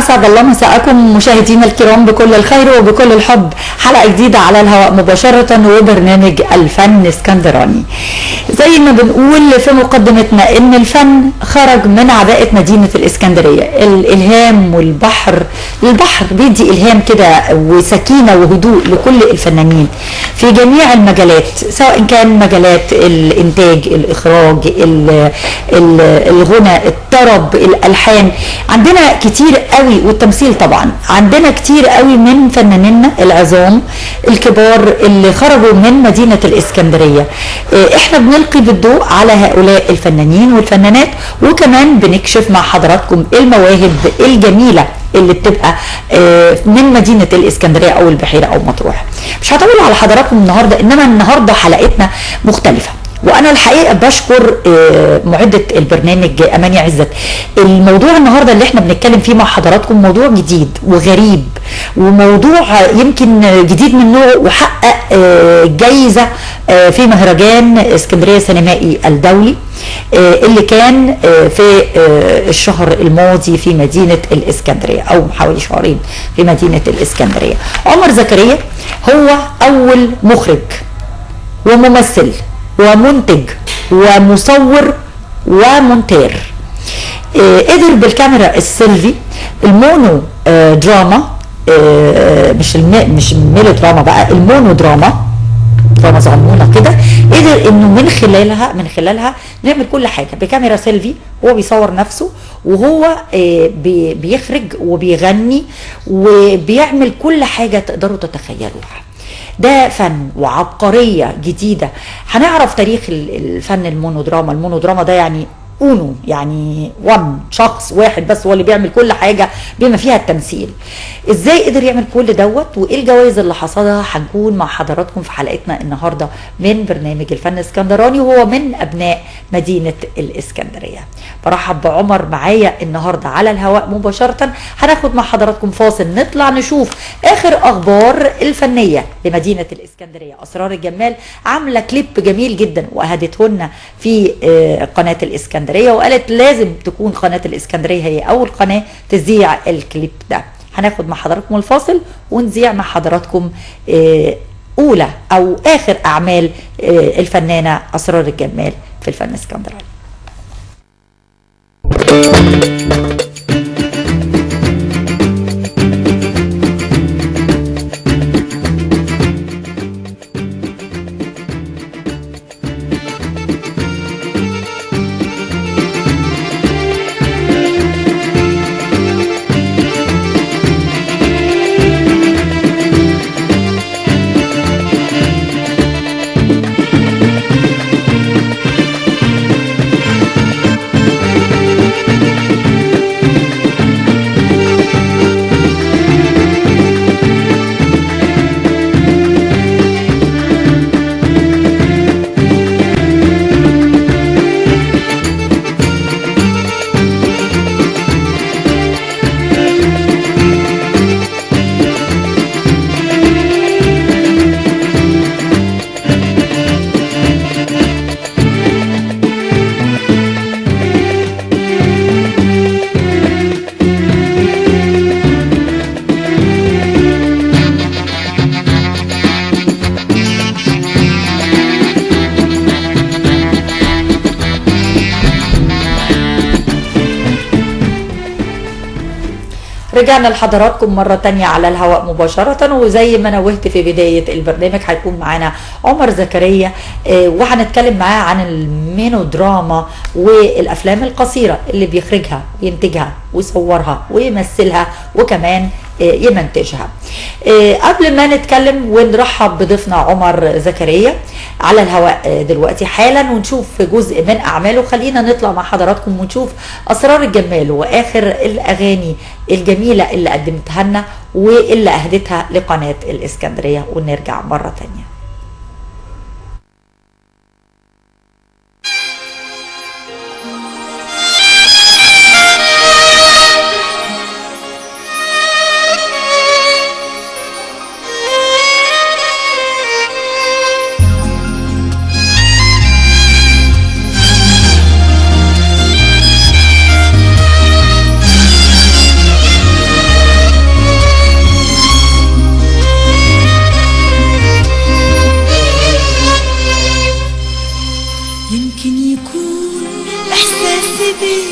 أسعد الله مساءكم مشاهدينا الكرام بكل الخير وبكل الحب. حلقة جديدة على الهواء مباشرة وبرنامج الفن اسكندراني. زي ما بنقول في مقدمتنا إن الفن خرج من عباءة مدينة الإسكندرية. الإلهام والبحر، البحر بيدي إلهام كده وسكينة وهدوء لكل الفنانين في جميع المجالات، سواء كان مجالات الإنتاج، الإخراج، الغنى، الطرب، الألحان. عندنا كتير قوي، والتمثيل طبعا عندنا كتير قوي من فنانينا العظام الكبار اللي خرجوا من مدينة الإسكندرية. احنا بنلقي بالضوء على هؤلاء الفنانين والفنانات، وكمان بنكشف مع حضراتكم المواهب الجميلة اللي بتبقى من مدينة الإسكندرية أو البحيرة أو مطروح. مش هطول على حضراتكم النهاردة، إنما النهاردة حلقتنا مختلفة، وانا الحقيقه بشكر معده البرنامج اماني عزت. الموضوع النهارده اللي احنا بنتكلم فيه مع حضراتكم موضوع جديد وغريب، وموضوع يمكن جديد من نوعه، وحقق جايزه في مهرجان اسكندريه السينمائي الدولي اللي كان في الشهر الماضي في مدينه الاسكندريه، او حوالي شهرين في مدينه الاسكندريه. عمر زكريا هو اول مخرج وممثل ومنتج ومصور ومونتير قدر بالكاميرا السيلفي المونو دراما، مش الميلو دراما بقى، المونو دراما صغنونه كده، قدر انه من خلالها نعمل كل حاجه بكاميرا سيلفي. هو بيصور نفسه وهو بيخرج وبيغني وبيعمل كل حاجه تقدروا تتخيلوها. ده فن وعبقرية جديدة. هنعرف تاريخ الفن المونودراما. المونودراما ده يعني اونو، يعني شخص واحد بس هو اللي بيعمل كل حاجة بما فيها التمثيل. ازاي قدر يعمل كل دوت، وايه الجوائز اللي حصلها، هنكون مع حضراتكم في حلقتنا النهاردة من برنامج الفن الاسكندراني، وهو من ابناء مدينة الاسكندرية. برحب بعمر معايا النهاردة على الهواء مباشرة. هناخد مع حضراتكم فاصل، نطلع نشوف اخر اخبار الفنية لمدينة الاسكندرية. اسرار الجمال عاملة كليب جميل جدا واهدته لنا في قناة الاسكندرية، وقالت لازم تكون قناة الاسكندرية هي اول قناة تذيع الكليب ده. هناخد مع حضراتكم الفاصل ونذيع مع حضراتكم اولى او اخر اعمال الفنانة اسرار الجمال في الفن الاسكندراني. رجعنا لحضراتكم مرة تانية على الهواء مباشرة، وزي ما نوهت في بداية البرنامج هيكون معانا عمر زكريا، وهنتكلم معاه عن المينودراما والأفلام القصيرة اللي بيخرجها وينتجها ويصورها ويمثلها وكمان يمنتجها. قبل ما نتكلم ونرحب بضيفنا عمر زكريا على الهواء دلوقتي حالا ونشوف جزء من أعماله، خلينا نطلع مع حضراتكم ونشوف أسرار الجمال وآخر الأغاني الجميلة اللي قدمتها لنا واللي أهدتها لقناة الإسكندرية، ونرجع مرة تانية. بيه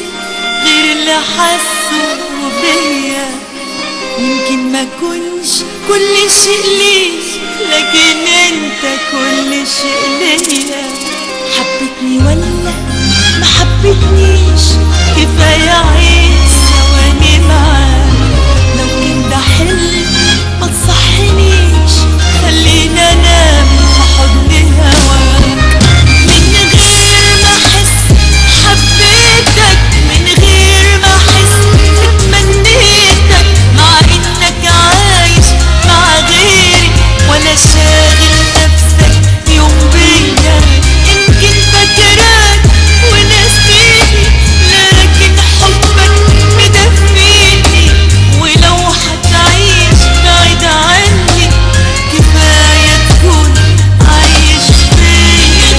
غير اللي حسوا بيا. يمكن ما كنش كل شيء ليك لكن انت كل شيء ليا. حبتني ولا ما حبتنيش كفاية عيش ثواني معاك. لو كان ده حلم ما تصحنيش خلينا انام في حضن هواك. من غير ما احس حبيتك من غير ما احس اتمنيتك مع انك عايش مع غيري ولا شاغل نفسك يوم بيا. يمكن فاكراك وناسيني لكن حبك مدفيني. ولو هتعيش بعيد عني كفاية تكون عايش فيا.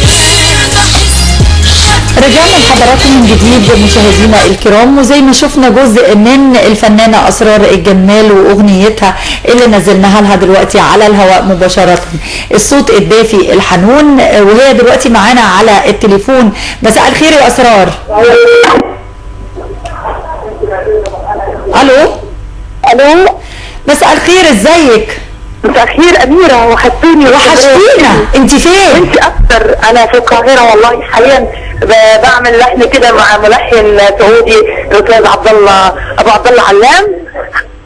رجعنا لحضراتكم من جديد مشاهدينا الكرام، وزي ما شفنا جزء من الفنانة أسرار الجمال وأغنيتها اللي نزلناها لها دلوقتي على الهواء مباشرة، الصوت الدافي الحنون، وهي دلوقتي معانا على التليفون. مساء الخير يا أسرار. ألو. الو مساء الخير، ازيك؟ مساء الخير أميرة، وحشتيني. انت فين؟ انت اكتر. انا في القاهرة والله حاليا بعمل لحن كده مع ملحن سعودي الاستاذ ابو عبد الله علام.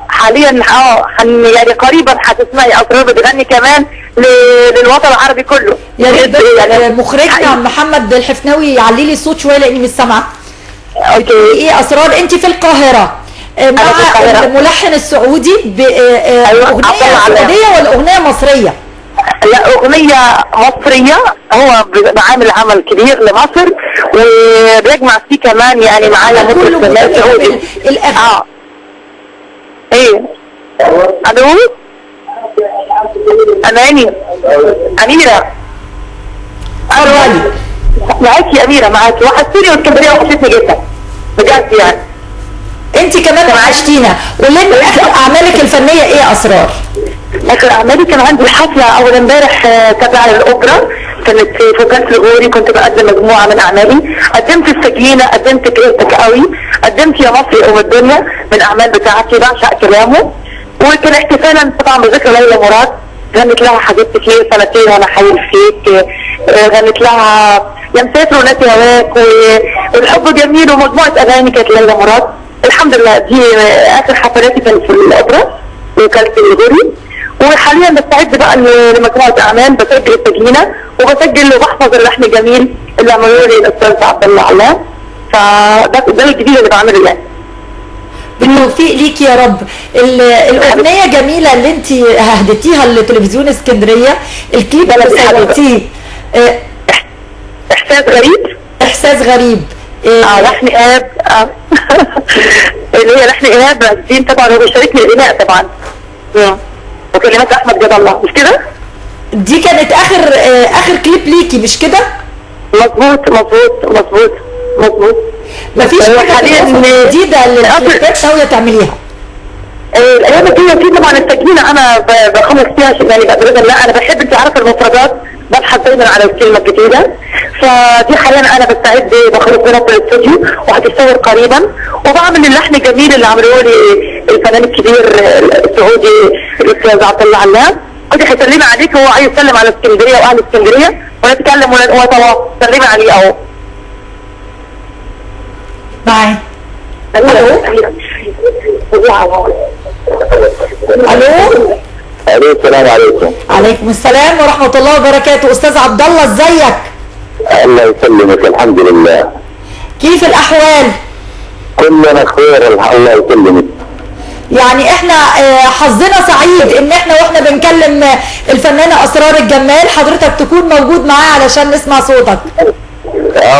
حاليا يعني قريبا هتسمعي اسرار بتغني كمان للوطن العربي كله. يا ريت يعني مخرجنا محمد الحفناوي يعلي لي الصوت شويه لاني مش سامعه. اوكي. ايه اسرار انت في القاهره مع الملحن السعودي باغنيه سعوديه ولا اغنيه مصريه؟ لا اغنيه مصريه. هو عامل عمل كبير لمصر وبيجمع فيه كمان يعني معايا مطرب كمان سعودي. ايه الو اماني اميره. الو معاكي يا اميره، معاكي. وحشتيني واسكندريه وحشتني جدا بجد يعني. انت كمان وحشتينا. قولي لنا اخر اعمالك الفنيه ايه يا اسرار؟ اخر اعمالي كان عندي حفله اول امبارح تبع الاوبرا، كانت في فوكاس الغوري. كنت بقدم مجموعه من اعمالي، قدمت السكينه، قدمت كرهتك قوي، قدمت يا مصري ام الدنيا من اعمال بتاعتي بعشق كلامه. وكان احتفالا طبعا بذكرى ليلى مراد، غنت لها حاجات كتير، سنتين وانا حيل فيك، غنت لها يا مسافر وناسي هواك والحب جميل، ومجموعه اغاني كانت ليلى مراد. الحمد لله دي اخر حفلاتي كانت في الاوبرا وكالة الغوري. وحاليا بستعد بقى لمجموعه اعمال، بسجل السجينه وبسجل وبحفظ اللحن الجميل اللي عملوه لي الاستاذ عبد الله علام. فده الجديد اللي بعمله يعني. بالتوفيق ليك يا رب. الاغنيه جميله اللي انت هديتيها لتلفزيون اسكندريه، الكليب اللي سويتيه احساس غريب. احساس غريب. لحن ايهاب. اللي هي لحن ايهاب الدين طبعا، هو بيشاركني الغناء طبعا. وكلمات احمد جد الله، مش كده؟ دي كانت اخر كليب ليكي مش كده؟ مظبوط مظبوط مظبوط مظبوط. مفيش حاجه جديده للكليبات ناويه تعمليها؟ الايام الجايه في طبعا السكينه انا بخلص فيها يعني بقدر. لا انا بحب، انت عارفه المفردات، ببحث دايما على الكلمه الجديده. فدي حاليا انا بستعد بخلص منها في الاستوديو وهتتصور قريبا. وبعمل اللحن الجميل اللي عملوه لي الفنان الكبير السعودي الاستاذ عبد الله علام. كنت هيسلم عليك، هو عايز يسلم على اسكندريه واهل اسكندريه ونتكلم ونتواصل. سلمي عليه اهو. معايا. الو الو. الو السلام عليكم. عليكم السلام ورحمه الله وبركاته. استاذ عبد الله ازيك؟ الله يسلمك. الحمد لله. كيف الاحوال؟ كلنا خير الله يسلمك. يعني احنا حظنا سعيد ان احنا واحنا بنكلم الفنانه اسرار الجمال حضرتك تكون موجود معايا علشان نسمع صوتك.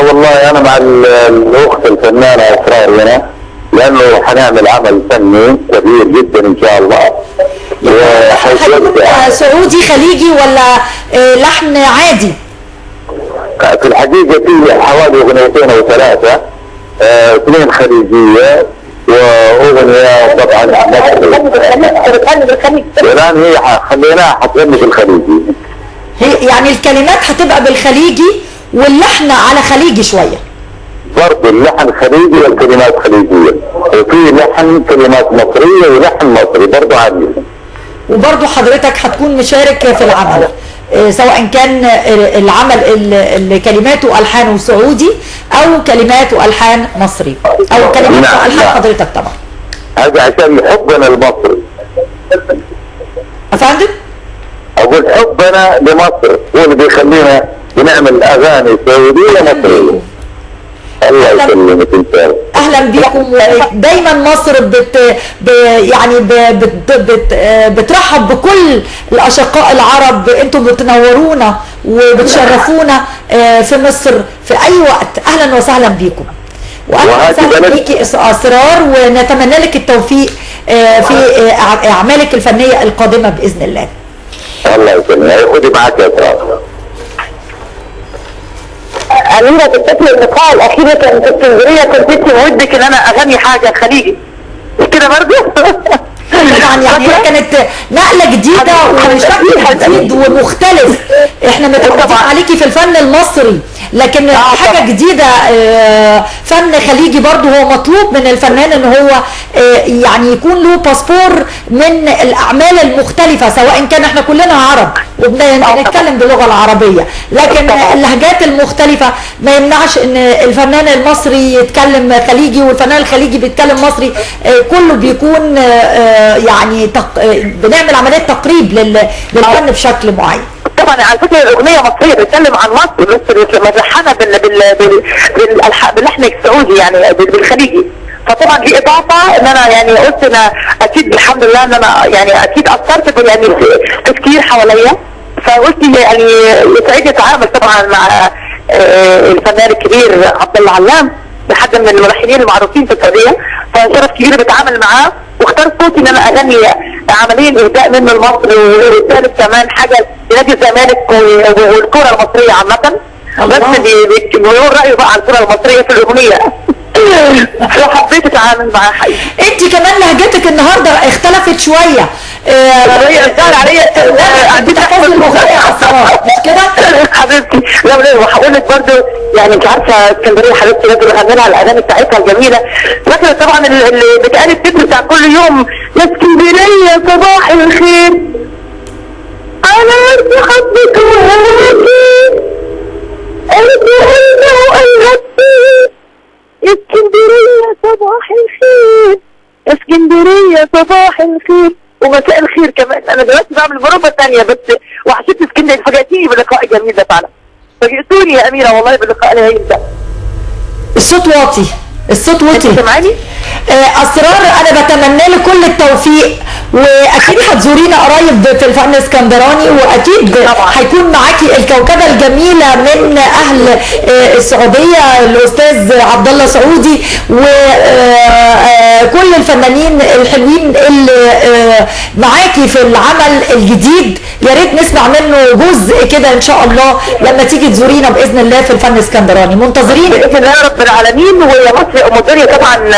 والله انا مع الاخت الفنانه اسرار هنا، لانه حنعمل عمل فني كبير جدا ان شاء الله. هيكون سعودي خليجي ولا لحن عادي؟ في الحقيقه في حوالي اغنيتين او ثلاثه، اثنين خليجيه واغنيه طبعا مصري. الان هي خليناها حتغني في الخليجي. هي يعني الكلمات هتبقى بالخليجي واللحن على خليجي شويه. برضه اللحن خليجي والكلمات خليجيه، وفي لحن كلمات مصريه ولحن مصري برضه عادي. وبرضو حضرتك هتكون مشارك في العمل، سواء كان العمل اللي كلماته والحانه سعودي او كلمات والحان مصري او كلمات والحان حضرتك طبعا. هذا عشان حبنا لمصر. افندم؟ اقول حبنا لمصر هو اللي بيخلينا بنعمل اغاني سعوديه مصريه. الله يسلمك انت. اهلا بكم. دايما مصر يعني بترحب بكل الاشقاء العرب. انتم بتنورونا وبتشرفونا في مصر في اي وقت. اهلا وسهلا بكم. واهلا وسهلا بيكي اسرار، ونتمنى لك التوفيق في اعمالك الفنيه القادمه باذن الله. الله يسلمك. خدي معاك يا اسرار. أميرة، تفتكر اللقاء الأخير كان في اسكندرية كنت انت ودك إن أنا أغني حاجة خليجي، مش كده برضه؟ طبعا يعني هي كانت نقلة جديدة وشكل جديد ومختلف. احنا متعودين عليكي في الفن المصري، لكن حاجة جديدة، فن خليجي برضه. هو مطلوب من الفنان ان هو يعني يكون له باسبور من الاعمال المختلفة، سواء كان احنا كلنا عرب وبنتكلم باللغة العربية، لكن اللهجات المختلفة ما يمنعش ان الفنان المصري يتكلم خليجي والفنان الخليجي بيتكلم مصري. كله بيكون يعني بنعمل عملية تقريب للفن بشكل معين. طبعا على فكره الاغنيه مصريه بتتكلم عن مصر، بس ملحنه باللحن السعودي يعني بالخليجي. فطبعا دي اضافه ان انا يعني قلت انا اكيد الحمد لله ان انا يعني اكيد اثرت يعني في كتير حواليا، فقلت يعني يسعدني اتعامل طبعا مع الفنان الكبير عبد الله علام، حد من الملحنين المعروفين في السعوديه، فشرف كبير بتعامل معاه، واخترت صوتي ان انا اغني عمليا اهداء منه لمصر، ورساله كمان حاجه لنادي الزمالك والكره المصريه عامه، بس بيقول رايه بقى على الكره المصريه في الاغنيه. فحبيت اتعامل معاه حقيقي. انت كمان لهجتك النهارده اختلفت شويه. سهل عليا بتحفظي الاغنيه اسرار، مش كده؟ حبيبتي لا وهقول لك برضه يعني انت عارفه اسكندريه حبيبتي لازم اغني لها الاغاني بتاعتها الجميله. فاكره طبعا اللي بتقال التتر بتاع كل يوم، يا اسكندريه صباح الخير على ارض حبك وهواكي قلبي وقلبي، يا اسكندريه صباح الخير، يا اسكندريه صباح الخير ومساء الخير كمان. انا دلوقتي بعمل بروفه ثانيه بس وحشتني اسكندريه، فاجأتيني باللقاء الجميل ده فعلا، فاجئتوني يا اميره والله باللقاء الهائل ده. الصوت واطي، الصوت واطي. انت سامعاني؟ اسرار انا بتمنى لك كل التوفيق، واكيد هتزورينا قريب في الفن الاسكندراني، واكيد هيكون معاكي الكوكبه الجميله من اهل السعوديه الاستاذ عبد الله سعودي وكل الفنانين الحلوين اللي معاكي في العمل الجديد. يا ريت نسمع منه جزء كده ان شاء الله لما تيجي تزورينا باذن الله في الفن الاسكندراني. منتظرين باذن الله رب العالمين. ويا مصر ام الدنيا طبعا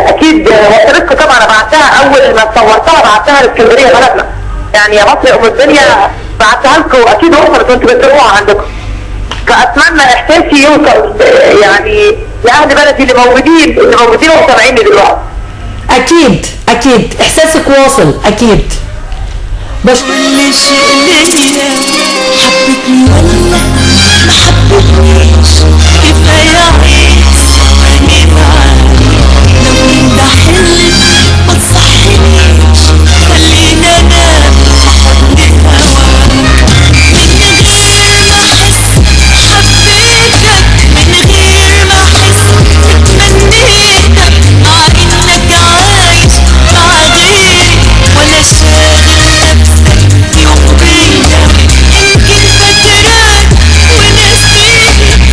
اكيد وصلتكم طبعا، انا بعتها اول ما صورتها بعتها لاسكندريه بلدنا، يعني يا مصر ام الدنيا بعتها لكم واكيد وصلت وانتم بتسمعوها عندكم. فاتمنى احساسي يوصل يعني لاهل بلدي اللي موجودين وسامعيني دلوقتي. اكيد اكيد احساسك واصل اكيد. كل شيء ليا حبتني ولا ما حبتنيش، كفايه عيش وانا معاك، لو انت حلم ما تصحنيش، خلينا انام في حضن هواك، من غير ما احس حبيتك، من غير ما احس اتمنيتك، مع انك عايش مع غيري ولا شاغل نفسك يوم بيا، يمكن فاكراك وناسيني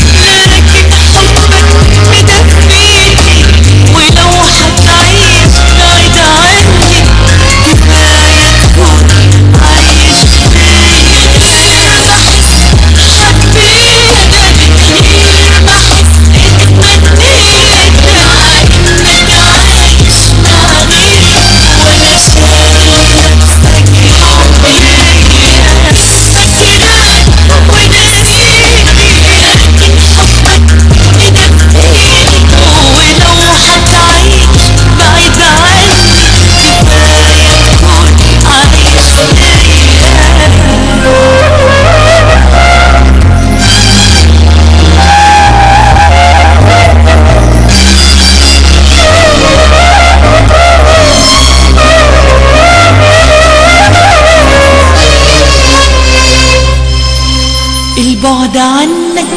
منك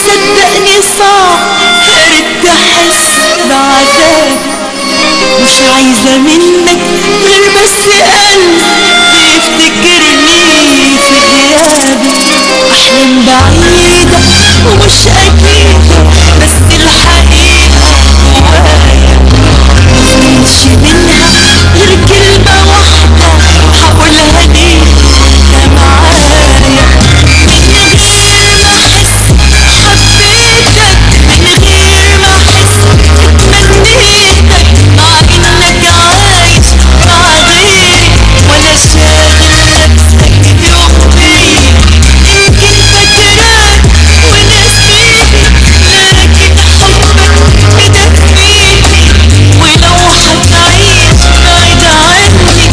صدقني صعب قادر تحس بعذابي مش عايزة منك غير بس قلب يفتكرني في غيابي أحلام بعيدة ومش أكيدة بس الحقيقة جوايا مفيش منها غير كلمة واحدة هقولها ليك انت معايا من غير ما احس حبيتك من غير ما احس اتمنيتك مع انك عايش مع غيري ولا شاغل نفسك يوم بيا يمكن فاكراك وناسيني لكن حبك مدفيني ولو هتعيش بعيد عني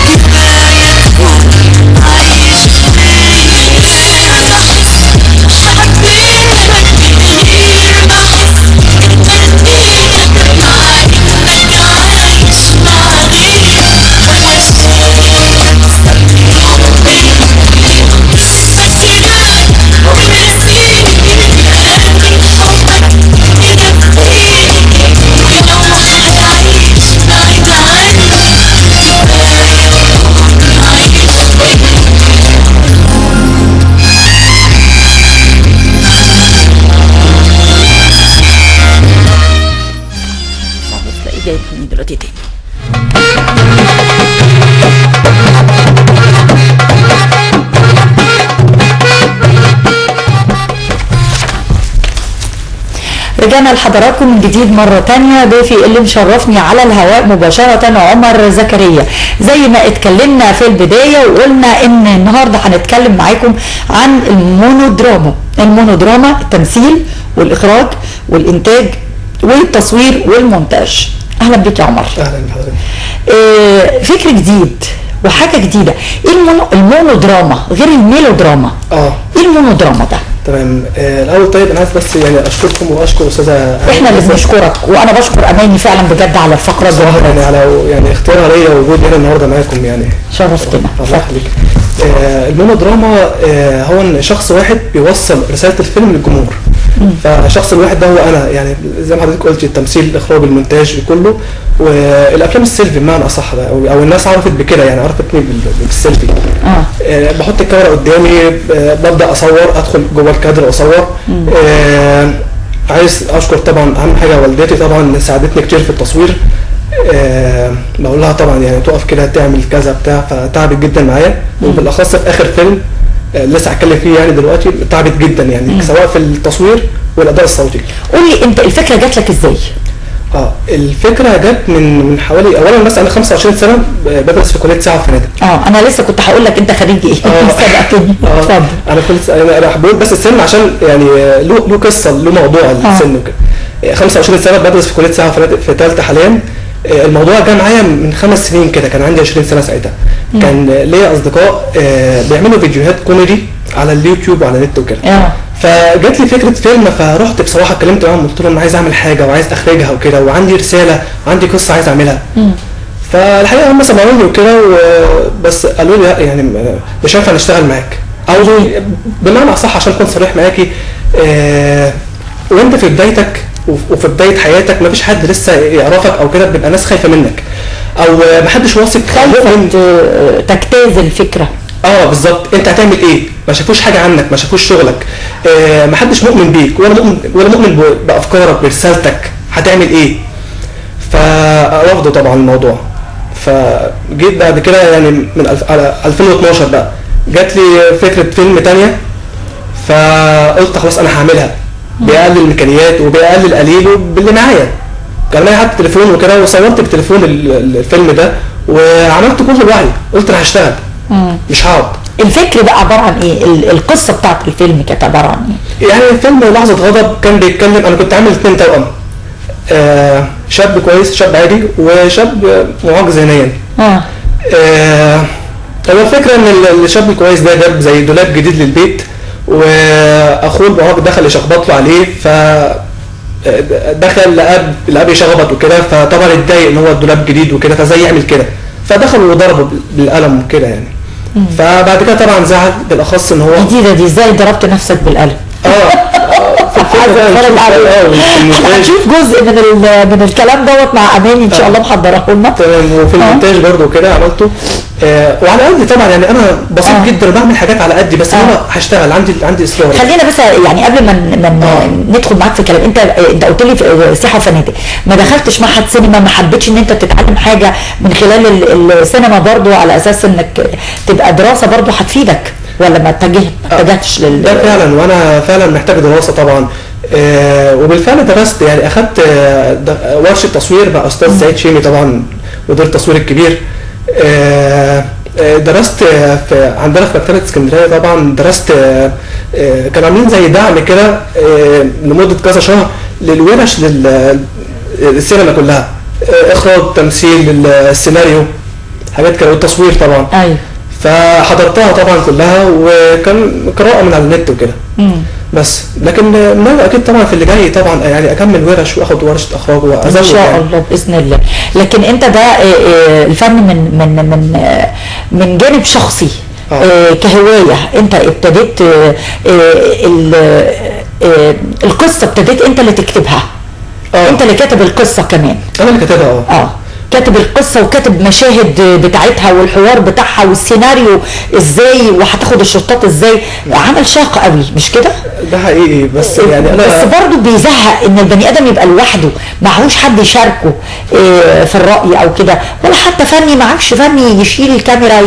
كفاية تكون عايش فيا بحس حبيتك من غير ما احس اتمنيتك مع انك عايش مع غيري ولا شايف نفسك يوم بيا فاكراك وناسيني لكن حبك مدفيني ولو هتعيش بعيد عني كفاية تكون عايش فيا بس تلاقيه جايب مني دلوقتي تاني. رجعنا لحضراتكم من جديد مرة تانية. ضيفي اللي مشرفني على الهواء مباشرة عمر زكريا. زي ما اتكلمنا في البداية وقلنا ان النهاردة هنتكلم معاكم عن المونودراما. المونودراما التمثيل والاخراج والانتاج والتصوير والمونتاج. اهلا بك يا عمر. اهلا بحضرتك. فكر جديد وحاجة جديدة. ايه المونودراما غير الميلودراما؟ ايه المونودراما ده؟ تمام. الاول طيب انا عايز بس يعني اشكركم واشكر استاذه احنا اللي بنشكرك وانا بشكر اماني فعلا بجد على الفقره الجوهره يعني على اختيارها ليا ووجودي هنا النهارده معاكم يعني شرفتنا. الله يخليك. المونودراما هو ان شخص واحد بيوصل رساله الفيلم للجمهور. فالشخص الواحد ده هو انا يعني زي ما حضرتك قلت التمثيل الاخراج المونتاج كله والافلام السيلفي بمعنى اصح بقى او الناس عرفت بكده يعني عرفتني بالسيلفي. بحط الكاميرا قدامي ببدا اصور ادخل جوه الكادر واصور. عايز اشكر طبعا اهم حاجه والدتي طبعا ساعدتني كتير في التصوير. بقول لها طبعا يعني تقف كده تعمل كذا بتاع فتعبت جدا معايا وبالاخص في اخر فيلم لسه هتكلم فيه يعني دلوقتي تعبت جدا يعني سواء في التصوير والاداء الصوتي. قول لي انت الفكره جات لك ازاي؟ الفكره جت من حوالي اولا بس انا 25 سنه بدرس في كليه سياحه وفنادق. انا لسه كنت هقول لك انت خريج ايه؟ سبقتني. اتفضل. انا كنت انا بقول بس السن عشان يعني له قصه له موضوع السن وكده. 25 سنه بدرس في كليه سياحه وفنادق في ثالثه حاليا. الموضوع جه معايا من 5 سنين كده كان عندي 20 سنه ساعتها. كان ليا اصدقاء بيعملوا فيديوهات كوميدي على اليوتيوب وعلى النت وكده. فجات لي فكره فيلم فرحت بصراحه اتكلمت معاهم قلت لهم انا عايز اعمل حاجه وعايز اخرجها وكده وعندي رساله وعندي قصه عايز اعملها. فالحقيقه هم سمعوني وكده بس قالوا لي لا يعني مش هينفع نشتغل معاك او بمعنى اصح عشان اكون صريح معاكي. وانت في بدايتك وفي بدايه حياتك مفيش حد لسه يعرفك او كده بيبقى ناس خايفه منك او محدش واثق خايفه تجتاز الفكره. بالظبط. انت هتعمل ايه؟ ما شافوش حاجه عنك ما شافوش شغلك. محدش مؤمن بيك ولا مؤمن بافكارك برسالتك هتعمل ايه؟ فرفضوا طبعا الموضوع. فجيت بعد كده يعني من 2012 بقى جات لي فكره فيلم تانية فقلت خلاص انا هعملها بأقل الميكانيات وبأقل قليله باللي معايا. كان معايا حتى تليفون وكده وصورت بتليفون الفيلم ده وعملت كل الوعي قلت انا هشتغل مش هقعد. الفكر بقى عباره عن ايه؟ القصه بتاعت الفيلم كانت عباره عن ايه؟ يعني الفيلم لحظه غضب كان بيتكلم انا كنت عامل 2 توأم. شاب كويس شاب عادي وشاب معاق ذهنيا. هو الفكره ان الشاب الكويس ده جاب زي دولاب جديد للبيت واخوه المعاق دخل يشخبط له عليه ف دخل الاب يشخبط وكده فطبعا اتضايق ان هو الدولاب جديد وكده فزي يعمل كده فدخل وضربه بالقلم وكده يعني. فبعد كده طبعا زعل بالاخص ان هو جديده دي ازاي ضربت نفسك بالقلم؟ في الفيلم ده اتفرج عليه. والمونتاج هنشوف جزء من الكلام دوت مع اماني ان شاء الله محضره لنا. تمام. وفي المونتاج برضه كده عملته وعلى قدي طبعا، يعني انا بسيط جدا بعمل حاجات على قدي، بس انا هشتغل، عندي اصرار. خلينا بس يعني قبل ما ندخل معاك في الكلام، انت قلت لي في سياحه وفنادق، ما دخلتش معهد سينما؟ ما حبيتش ان انت تتعلم حاجه من خلال السينما برضو على اساس انك تبقى دراسه برضو هتفيدك، ولا ما اتجهتش ده فعلا، وانا فعلا محتاج دراسه طبعا. وبالفعل درست، يعني اخدت ورشه تصوير مع استاذ سعيد شيمي طبعا، مدير التصوير الكبير. درست عندنا في مكتبه اسكندريه طبعا، درست كانوا عاملين زي دعم كده لمده كذا شهر للورش للسينما كلها، اخراج، تمثيل، السيناريو، حاجات كده، والتصوير طبعا. ايوه. فحضرتها طبعا كلها، وكان قراءه من على النت وكده. بس لكن ناوي اكيد طبعا في اللي جاي طبعا يعني اكمل ورش واخد ورشه اخراج وازود ان شاء الله باذن الله. لكن انت ده الفن من جانب شخصي كهوايه، انت ابتديت القصه ابتديت انت اللي تكتبها. انت اللي كاتب القصه كمان. انا اللي كاتبها. كاتب القصة وكاتب مشاهد بتاعتها والحوار بتاعها والسيناريو ازاي وهتاخد الشطات ازاي. عمل شاق قوي مش كده؟ ده حقيقي. بس يعني انا بس برضه بيزهق ان البني ادم يبقى لوحده، معهوش حد يشاركه في الرأي او كده، ولا حتى فني، معكش فني يشيل الكاميرا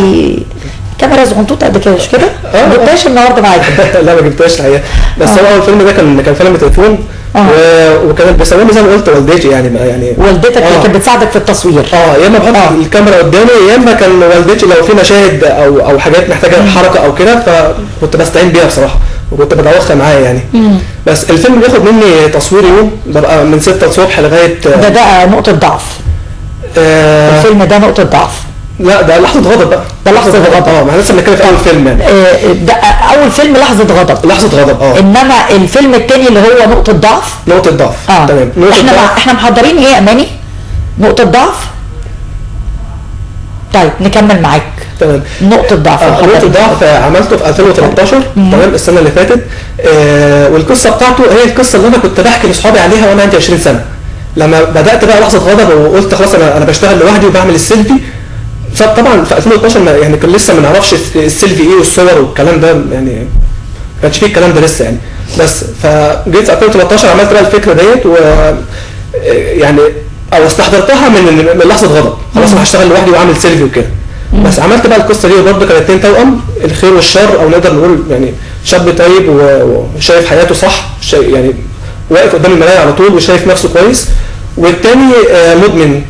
كاميرا زغنطوطه قد كده مش كده؟ ما جبتهاش النهارده معاك. لا ما جبتهاش الحقيقه، بس هو الفيلم ده كان فيلم تليفون. وكانت بيساويني زي ما قلت والدتي، يعني والدتك اللي كانت بتساعدك في التصوير. يا اما بحط الكاميرا قدامي، يا اما كان والدتي لو في مشاهد او حاجات محتاجه حركه او كده، فكنت بستعين بيها بصراحه، وكنت بدوخها معايا يعني. بس الفيلم بياخد مني تصوير يوم، ببقى من 6 الصبح لغايه ده نقطه ضعف. الفيلم ده نقطه ضعف. لا ده لحظة غضب بقى. ده لحظة غضب. ما احنا لسه بنتكلم في أول فيلم يعني. ده أول فيلم لحظة غضب. لحظة غضب إنما الفيلم الثاني اللي هو نقطة ضعف. نقطة ضعف. تمام. احنا محضرين إيه يا أماني؟ نقطة ضعف. طيب نكمل معاك. تمام. نقطة ضعف. نقطة ضعف عملته في 2013 تمام، السنة اللي فاتت. والقصة بتاعته هي القصة اللي أنا كنت بحكي لأصحابي عليها وأنا عندي 20 سنة. لما بدأت بقى لحظة غضب وقلت خلاص أنا بشتغل لوحدي وبعمل السيلفي. طبعا في 2012 يعني كان لسه ما نعرفش السيلفي ايه والصور والكلام ده، يعني ما كانش فيه الكلام ده لسه يعني. بس فجيت في 2013 عملت بقى الفكره ديت، و يعني او استحضرتها من لحظه غضب، خلاص انا هشتغل لوحدي واعمل سيلفي وكده. بس عملت بقى القصه دي، وبرده كانت 2 توأم، الخير والشر، او نقدر نقول يعني شاب طيب وشايف حياته صح، يعني واقف قدام المرايه على طول وشايف نفسه كويس، والتاني مدمن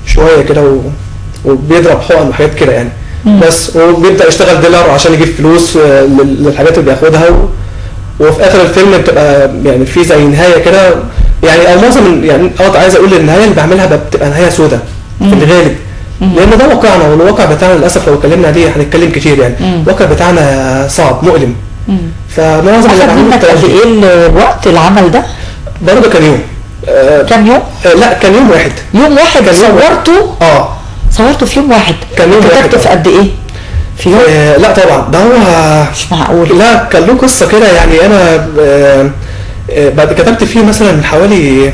شويه كده وبيضرب حقن وحاجات كده يعني. بس وبيبدا يشتغل ديلر عشان يجيب فلوس للحاجات اللي بياخدها، وفي اخر الفيلم بتبقى يعني في زي نهايه كده يعني، او معظم يعني عايز اقول النهايه اللي بعملها بتبقى نهايه سوداء في الغالب، لان ده واقعنا، والواقع بتاعنا للاسف لو اتكلمنا عليه هنتكلم كتير يعني. الواقع بتاعنا صعب مؤلم. فمعظم اللي بعمله قد ايه الوقت العمل ده؟ برضه كان يوم. كام يوم؟ لا كان يوم واحد. يوم واحد صورته؟ صورته في يوم واحد. كان يوم واحد. كتبت في قد ايه؟ في يوم؟ لا طبعا ده هو مش معقول. لا كان له قصه كده يعني. انا بعد كتبت فيه مثلا حوالي،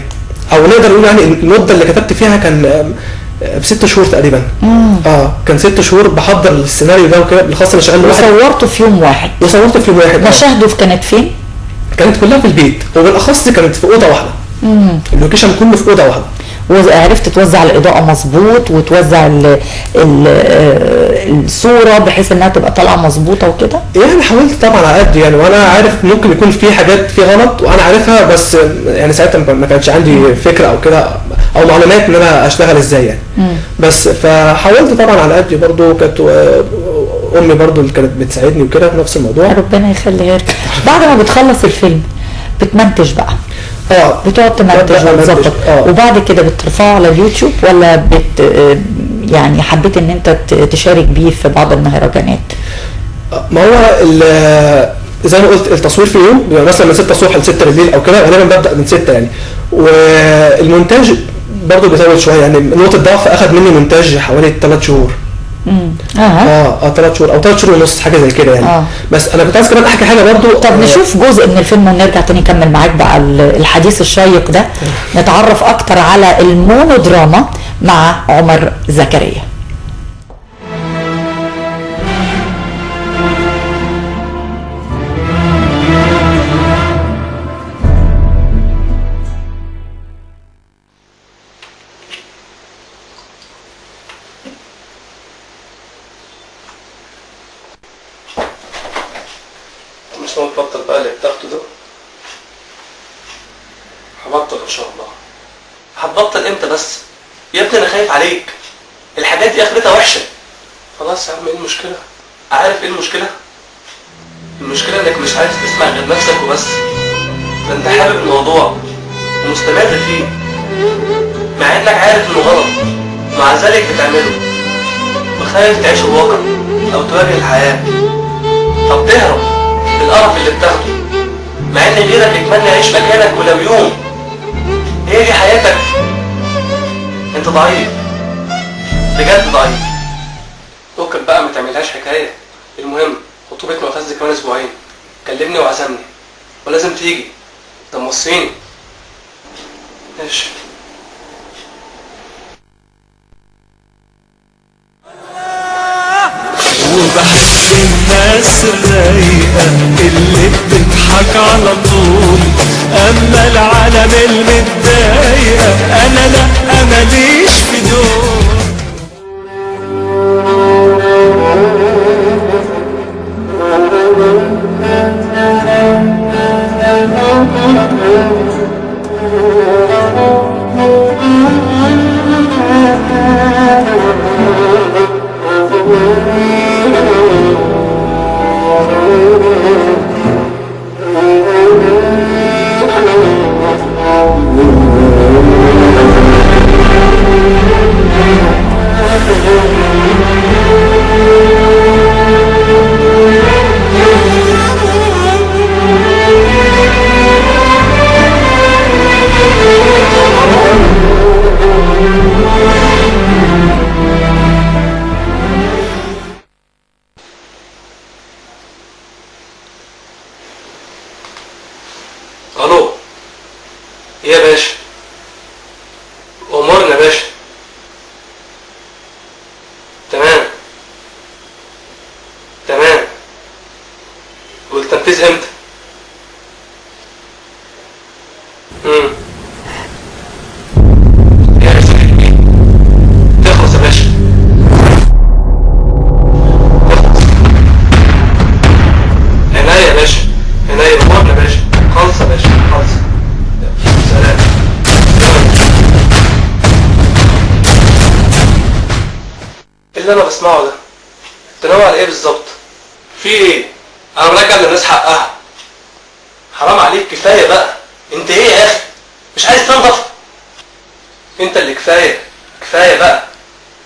او نقدر نقول يعني المده اللي كتبت فيها كان ب6 شهور تقريبا. كان 6 شهور بحضر السيناريو ده وكده، بالخاص انا شغال لوحدي. وصورته في يوم واحد. وصورته في يوم واحد. مشاهده كانت فين؟ كانت كلها في البيت، وبالاخص كانت في اوضه واحده. اللوكيشن كله في اوضه واحده. وعرفت توزع الاضاءه مظبوط، وتوزع الصوره بحيث انها تبقى طالعه مظبوطه وكده؟ يعني حاولت طبعا على قد يعني، وانا عارف ممكن يكون في حاجات في غلط وانا عارفها، بس يعني ساعتها ما كانش عندي فكره او كده او معلومات ان انا اشتغل ازاي يعني. بس فحاولت طبعا على قد برضه. كانت امي برضه اللي كانت بتساعدني وكده في نفس الموضوع. ربنا يخليها لك. بعد ما بتخلص الفيلم بتمنتج بقى؟ بتقعد تمنتج وتظبط، وبعد كده بترفعه على اليوتيوب، ولا يعني حبيت ان انت تشارك بيه في بعض المهرجانات؟ ما هو زي ما قلت التصوير في يوم، يعني مثلا من 6 الصبح ل 6 بالليل او كده، غالبا ببدا من 6 يعني. والمونتاج برضه بيطول شويه يعني. نقطه ضعف اخذ مني مونتاج حوالي 3 شهور 3 شهور او 3 شهور ونص حاجه زي كده يعني. بس انا كنت عايز كمان احكي حاجه برضو. طب نشوف جزء من الفيلم ونرجع تاني نكمل معاك بقى الحديث الشيق ده، نتعرف اكتر على المونودراما مع عمر زكريا. مش ناوي تبطل بقى اللي بتاخده ده؟ هبطل ان شاء الله. هتبطل امتى بس؟ يا ابني انا خايف عليك، الحاجات دي اخرتها وحشه. خلاص يا عم، ايه المشكله؟ عارف ايه المشكله؟ المشكله انك مش عايز تسمع غير نفسك وبس. ده انت حابب الموضوع ومستمر فيه مع انك عارف انه غلط، ومع ذلك بتعمله وخايف تعيش الواقع او تواجه الحياه. طب تهرب القرف اللي بتاخده مع ان غيرك يتمنى يعيش مكانك ولو يوم. هي دي حياتك؟ انت ضعيف بجد، ضعيف. فكك بقى، ما تعملهاش حكايه. المهم خطوبه معتز كمان اسبوعين، كلمني وعزمني ولازم تيجي، ده موصيني. ماشي. وبحب الناس الرايقة اللي بتضحك على طول، اما العالم المتضايقة انا لا ماليش في دول. الو، ايه يا باشا؟ امورنا يا باشا. تمام تمام. والتنفيذ امتى؟ يا باشا تخلص يا باشا، تخلص. عناية يا باشا، عناية. امورنا يا باشا. خلص يا باشا، خلص. سلام. ايه اللي انا بسمعه ده؟ انت ناوي على ايه بالظبط؟ في ايه؟ انا مرجع للناس حقها. حرام عليك، كفايه بقى. انت ايه يا اخي؟ مش عايز تنضف؟ انت اللي كفايه، كفايه بقى.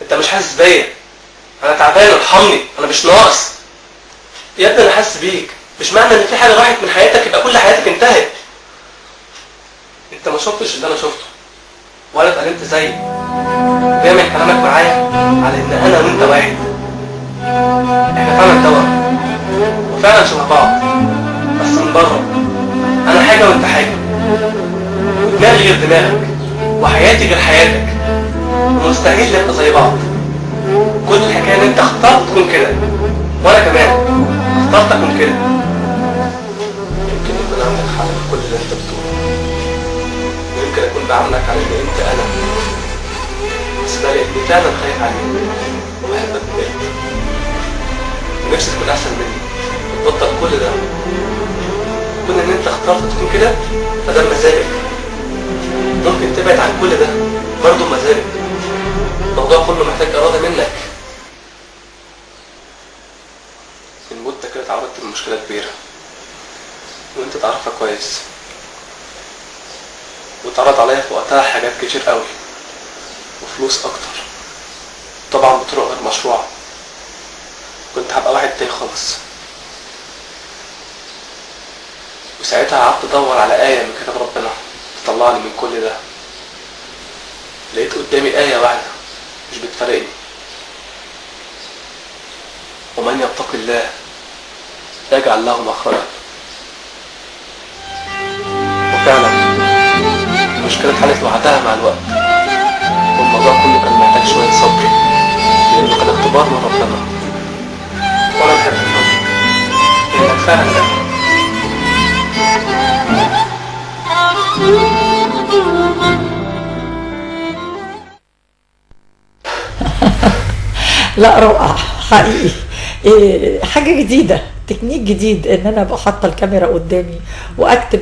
انت مش حاسس بيا، انا تعبان، ارحمني، انا مش ناقص. يا ابني انا حاسس بيك، مش معنى ان في حاجه راحت من حياتك يبقى كل حياتك انتهت. انت ما شفتش اللي انا شفته ولا اتقلبت زيي. بيعمل كلامك معايا على ان انا وانت واحد. احنا فعلا توأم وفعلا شبه بعض، بس من بره انا حاجه وانت حاجه، ودماغي غير دماغك وحياتي غير حياتك، ومستحيل نبقى زي بعض. كل الحكايه ان انت اخترت تكون كده، وانا كمان اخترت اكون كده. يمكن يكون عندك حق في كل اللي انت بتقوله، ويمكن اكون بعاملك على ان انت انا، بس ده لاني فعلا خايف عليك وبحبك بجد، ونفسي تكون احسن مني وتبطل كل ده. كون ان انت اخترت تكون كده فده بمزاجك، ممكن تبعد عن كل ده برضه بمزاجك. الموضوع كله محتاج اراده منك. المدة كده اتعرضت لمشكلة كبيرة وانت تعرفها كويس، واتعرض عليا في وقتها حاجات كتير قوي وفلوس اكتر، طبعا بطرق غير مشروعة. كنت هبقى واحد تاني خالص. وساعتها قعدت ادور على آية من كتاب ربنا تطلعني من كل ده. لقيت قدامي آية واحدة مش بتفارقني، ومن يتق الله يجعل له مخرجا. وفعلا المشكلة اتحلت لوحدها مع الوقت، والموضوع كله كان محتاج شوية صبر، لأنه كان اختبار من ربنا. وأنا بحب النبي لأنك فعلا ده. لا رائع حقيقي. حاجة جديدة، تكنيك جديد ان انا ابقى حاطه الكاميرا قدامي واكتب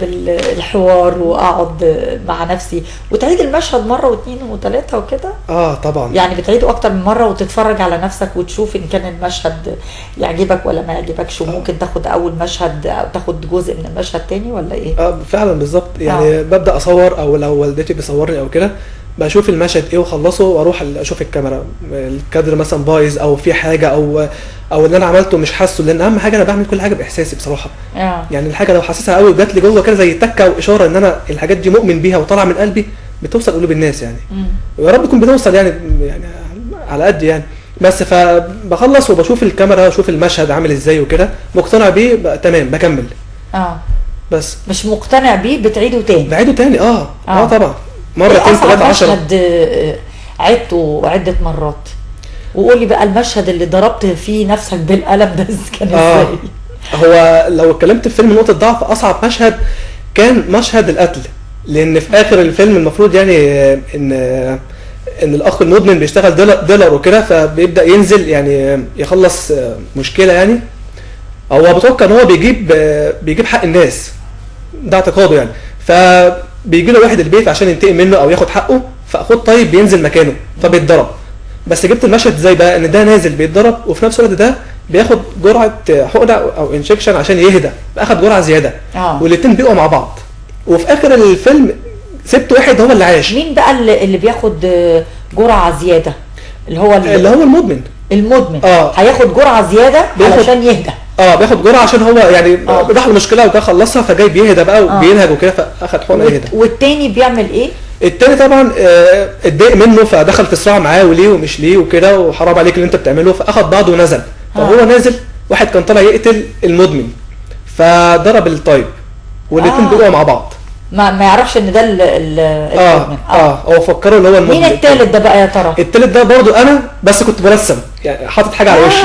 الحوار واقعد مع نفسي وتعيد المشهد مره واثنين وثلاثه وكده. طبعا يعني بتعيده اكتر من مره وتتفرج على نفسك وتشوف ان كان المشهد يعجبك ولا ما يعجبكش، وممكن تاخد اول مشهد او تاخد جزء من المشهد تاني ولا ايه؟ فعلا بالظبط. يعني ببدا اصور، او لو والدتي بتصورني او كده بشوف المشهد ايه وخلصه واروح اشوف الكاميرا، الكادر مثلا بايظ او في حاجه او اللي انا عملته مش حاسه، لان اهم حاجه انا بعمل كل حاجه باحساسي بصراحه. يعني الحاجه لو حاسسها قوي وجات لي جوه كده زي تكه واشاره ان انا الحاجات دي مؤمن بيها وطالعه من قلبي، بتوصل قلوب الناس يعني. ويا رب تكون بتوصل يعني على قد يعني. بس فبخلص وبشوف الكاميرا، اشوف المشهد عامل ازاي وكده، مقتنع بيه تمام بكمل. بس مش مقتنع بيه بتعيده تاني؟ بعيده تاني. طبعا مرتين ثلاثه 10. مشهد عدته عده مرات، وقولي بقى المشهد اللي ضربت فيه نفسك بالقلم ده كان ازاي؟ هو لو اتكلمت في فيلم نقطة ضعف، أصعب مشهد كان مشهد القتل، لأن في آخر الفيلم المفروض يعني إن الأخ المدمن بيشتغل ديلر وكده، فبيبدأ ينزل يعني يخلص مشكلة يعني. هو بتوقع إن هو بيجيب حق الناس، ده اعتقاده يعني. فبيجي له واحد البيت عشان ينتقم منه أو ياخد حقه، فأخوه طيب بينزل مكانه فبيتضرب. بس جبت المشهد ازاي بقى؟ ان ده نازل بيتضرب وفي نفس الوقت ده بياخد جرعه حقنه او انجكشن عشان يهدى، اخد جرعه زياده. والاثنين بيقوا مع بعض. وفي اخر الفيلم سبت واحد هو اللي عاش. مين بقى اللي بياخد جرعه زياده؟ اللي هو المدمن. هياخد جرعه زياده علشان يهدى. بياخد جرعه عشان هو يعني راح المشكله وجا خلصها، فجاي بيهدى بقى وبينهج وكده، فاخد حقنه يهدى. والتاني بيعمل ايه؟ التاني طبعا اتضايق منه، فدخل في صراع معاه وليه ومش ليه وكده، وحرام عليك اللي انت بتعمله، فاخد بعضه ونزل. فهو نازل واحد كان طالع يقتل المدمن، فضرب الطيب والاثنين بيقعوا مع بعض. ما يعرفش ان ده المدمن. هو فكره اللي هو المدمن. مين التالت ده بقى يا ترى؟ التالت ده برضو انا، بس كنت برسم يعني حاطط حاجه على وشي.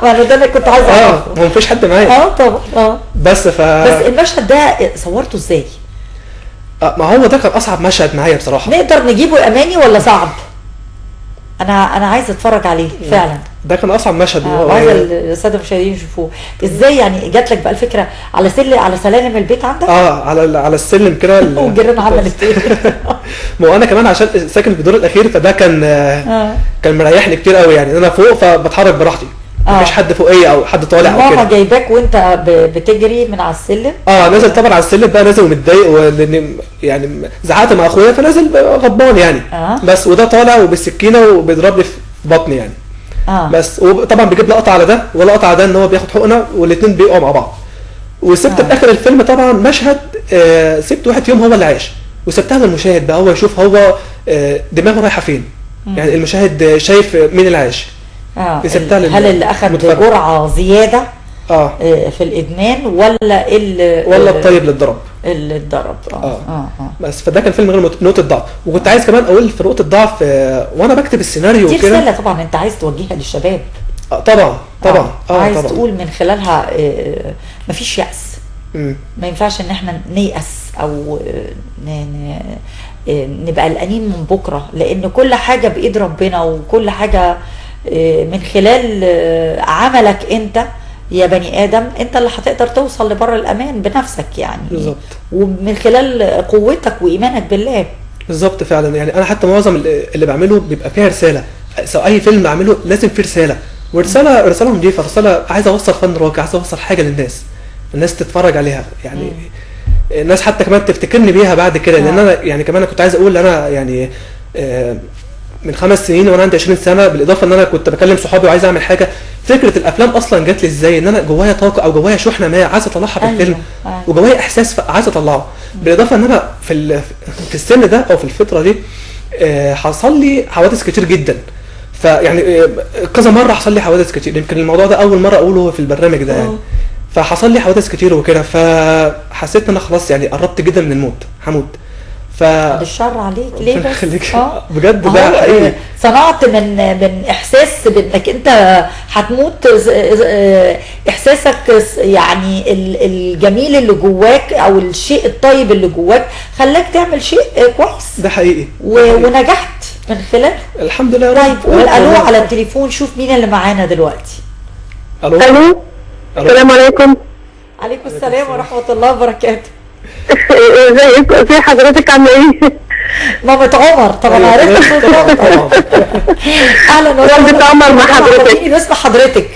ما ده انا كنت عايز اعرفه. هو مفيش حد معايا. طبعا. بس المشهد ده صورته ازاي؟ ما هو ده كان اصعب مشهد معايا بصراحه. نقدر نجيبه يا اماني ولا صعب؟ انا عايزه اتفرج عليه فعلا. ده كان اصعب مشهد. وعايزه الساده المشاهدين يشوفوه. ازاي يعني جات لك بقى الفكره؟ على سلالم البيت عندك؟ على السلم كده. والجيران عملت ايه؟ ما هو انا كمان عشان ساكن في الدور الاخير، فده كان مريحني كتير قوي يعني. انا فوق فبتحرك براحتي، مفيش حد فوقيه او حد طالع او كده. ماما جايباك وانت بتجري من على السلم؟ نازل طبعا على السلم بقى، نازل ومتضايق لان يعني زعقت مع اخويا، فنازل غضبان يعني. بس وده طالع وبالسكينه وبيضرب لي في بطني يعني. بس وطبعا بيجيب لي قطع على ده ولا على ده، ان هو بياخد حقنه والاثنين بيقعوا مع بعض. وسبت في اخر الفيلم طبعا مشهد، سبت واحد فيهم هو اللي عاش، وسبتها للمشاهد بقى هو يشوف هو دماغه رايحه فين. يعني المشاهد شايف مين اللي عاش. هل اللي اخذ جرعه زياده في الادمان ولا الطيب اللي اتضرب؟ اللي اتضرب. بس فده كان فيلم غير نقطه ضعف. وكنت عايز كمان اقول في نقطه ضعف، وانا بكتب السيناريو وكده دي رساله طبعا انت عايز توجهها للشباب. طبعا عايز تقول من خلالها مفيش يأس. ما ينفعش ان احنا نيأس او نبقى قلقانين من بكره، لان كل حاجه بايد ربنا، وكل حاجه من خلال عملك انت يا بني ادم، انت اللي هتقدر توصل لبر الامان بنفسك يعني. بالظبط. ومن خلال قوتك وايمانك بالله. بالظبط فعلا. يعني انا حتى معظم اللي بعمله بيبقى فيها رساله، سواء اي فيلم بعمله لازم فيه رساله، ورساله نضيفه، رساله عايز اوصل فن راقي، عايز اوصل حاجه للناس، الناس تتفرج عليها يعني. الناس حتى كمان تفتكرني بيها بعد كده. لان انا يعني كمان كنت عايز اقول انا يعني من 5 سنين وانا عندي 20 سنه، بالاضافه ان انا كنت بكلم صحابي وعايز اعمل حاجه. فكره الافلام اصلا جات لي ازاي؟ ان انا جوايا طاقه او جوايا شحنه ما عايز اطلعها في الفيلم. وجوايا احساس عايز اطلعه. بالاضافه ان انا في السن ده او في الفتره دي حصل لي حوادث كتير جدا، فيعني كذا مره حصل لي حوادث كتير، يمكن الموضوع ده اول مره اقوله في البرنامج ده يعني. فحصل لي حوادث كتير وكده، فحسيت ان انا خلاص يعني قربت جدا من الموت، هموت. بالشر عليك ليه بس؟ بجد ده حقيقي. صنعت من احساس بانك انت هتموت، احساسك يعني الجميل اللي جواك او الشيء الطيب اللي جواك خلاك تعمل شيء كويس. ده حقيقي. ونجحت من خلاله الحمد لله. طيب قول الو على التليفون، شوف مين اللي معانا دلوقتي. الو. السلام عليكم. عليكم السلام ورحمه الله وبركاته. ازيك؟ ازي حضرتك؟ عامله ايه؟ مامة عمر طبعا عرفت صوت مامة. اهلا وسهلا. والدة عمر مع حضرتك. اسم حضرتك؟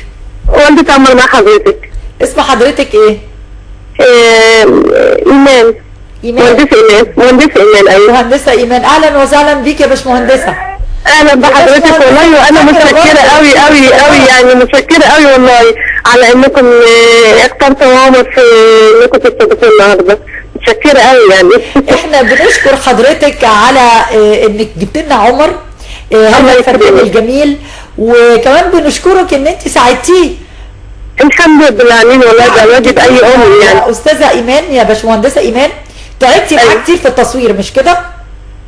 والدة عمر مع حضرتك. اسم حضرتك ايه؟ ايمان. مهندسة ايمان. مهندسة ايمان. ايوه مهندسة ايمان، اهلا وسهلا بيك يا باشمهندسة. اهلا بحضرتك والله، وانا متشكرة قوي قوي قوي، يعني متشكرة قوي والله على انكم اخترتوا عمر في انكم تستضيفوا النهارده، متشكرة قوي يعني. احنا بنشكر حضرتك على انك جبت لنا عمر هذا الفنان الجميل، وكمان بنشكرك ان انت ساعدتيه. الحمد لله العالمين والله، ده واجب اي ام يعني. يا استاذة ايمان، يا باشمهندسة ايمان، تعبتي معاه كتير في التصوير مش كده؟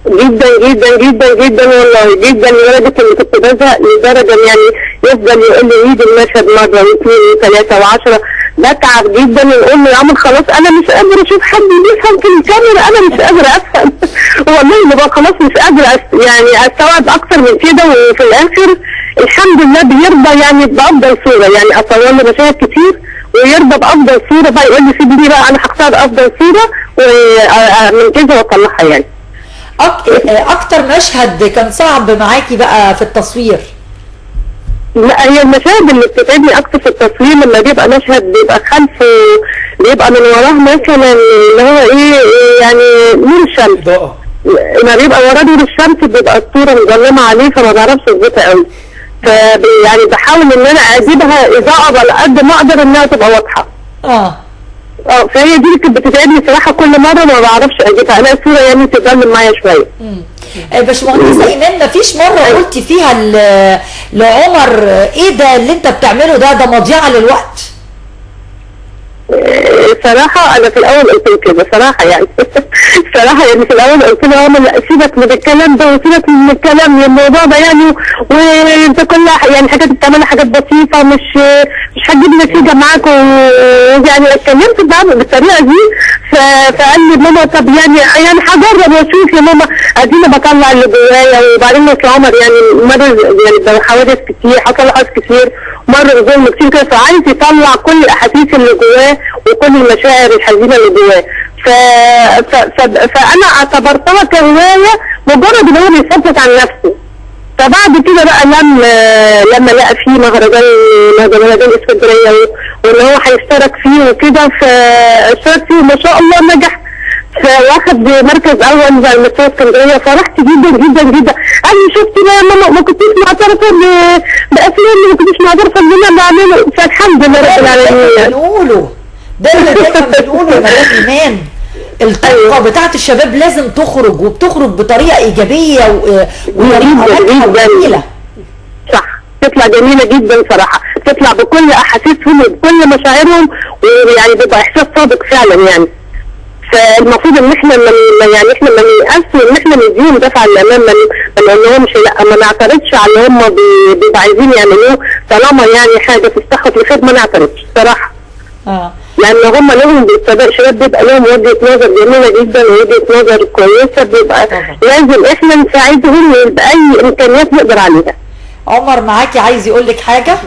جدا جدا جدا جدا والله، جدا لدرجه اني كنت بزهق، لدرجه يعني يفضل يقول لي عيد المشهد مره واثنين وثلاثه وعشره، بتعب جدا ونقول له يا عم خلاص انا مش قادره اشوف حد بيفهم في الكاميرا، انا مش قادره افهم. والله ببقى خلاص مش قادره يعني استوعب اكتر من كده، وفي الاخر الحمد لله بيرضى يعني بافضل صوره، يعني اصور له مشاهد كتير ويرضى بافضل صوره، بقى يقول لي سيبي دي بقى انا هختار افضل صوره ومنتجها واطلعها يعني. اكتر مشهد كان صعب معاكي بقى في التصوير؟ لا، هي المشاهد اللي بتتعبني اكتر في التصوير لما بيبقى مشهد بيبقى خلفه، بيبقى من وراه مثلا اللي هو ايه يعني نور الشمس، اضاءه، لما بيبقى وراه نور الشمس بيبقى الصوره مظلمه عليه فما بعرفش اظبطها قوي، يعني بحاول ان انا اجيبها اضاءه على قد ما اقدر انها تبقى واضحه. فهي دي اللي كانت بتتعبني صراحه، كل مره ما بعرفش اجيبها، انا الصوره يعني تضلم معايا شويه. باشمهندسة ايمان، مفيش مره قلتي فيها لعمر ايه ده اللي انت بتعمله ده مضيعه للوقت؟ صراحة أنا في الأول قلت له كده صراحة يعني. صراحة يعني في الأول قلت له عمر لا سيبك من الكلام ده وسيبك من الكلام الموضوع ده يعني، وأنت كلها يعني حاجات بتعملها حاجات بسيطة، مش هتجيب نتيجة معاك، ويعني اتكلمت معاه بالطريقة دي. فقال لي ماما طب يعني هجرب واشوف يا ماما، اديني بطلع اللي جوايا. وبعدين مثل عمر يعني مر يعني حوادث كتير، حصل حوادث كتير، مر بظلم كتير كده، فعايز يطلع كل الاحاسيس اللي جواه وكل المشاعر الحزينه اللي جواه. فانا اعتبرتها كهوايه مجرد ان هو بيثبت عن نفسه. فبعد كده بقى لما لقى فيه مهرجان اسكندريه وان هو هيشترك فيه وكده، فاشترك فيه وما شاء الله نجح، فواخد مركز اول زي مستوى اسكندريه، فرحت جدا جدا جدا. قال لي شفتي بقى يا ماما ما كنتيش معترفه بافلام، ما كنتيش معترفه ان انا بعمله. فالحمد لله رب العالمين. ده اللي دايما بنقوله يا مدام ايمان، الطاقه بتاعت الشباب لازم تخرج، وبتخرج بطريقه ايجابيه وطريقه جميله. صح، تطلع جميله جدا صراحه، تطلع بكل احاسيسهم وبكل مشاعرهم، ويعني بيبقى احساس صادق فعلا يعني. فالمفروض ان احنا ما نيأسش ان احنا نديهم دفعه للامام، ما نقولهمش لا، ما نعترضش على اللي هم بيبقوا عايزين يعملوه، طالما يعني حاجه تستحق الخير ما نعترضش صراحه. لان هم لهم شباب بيبقى لهم وجهه نظر جميله جدا ووجهه نظر كويسه، بيبقى لازم احنا نساعدهم باي امكانيات نقدر عليها. عمر معاكي عايز يقول لك حاجه؟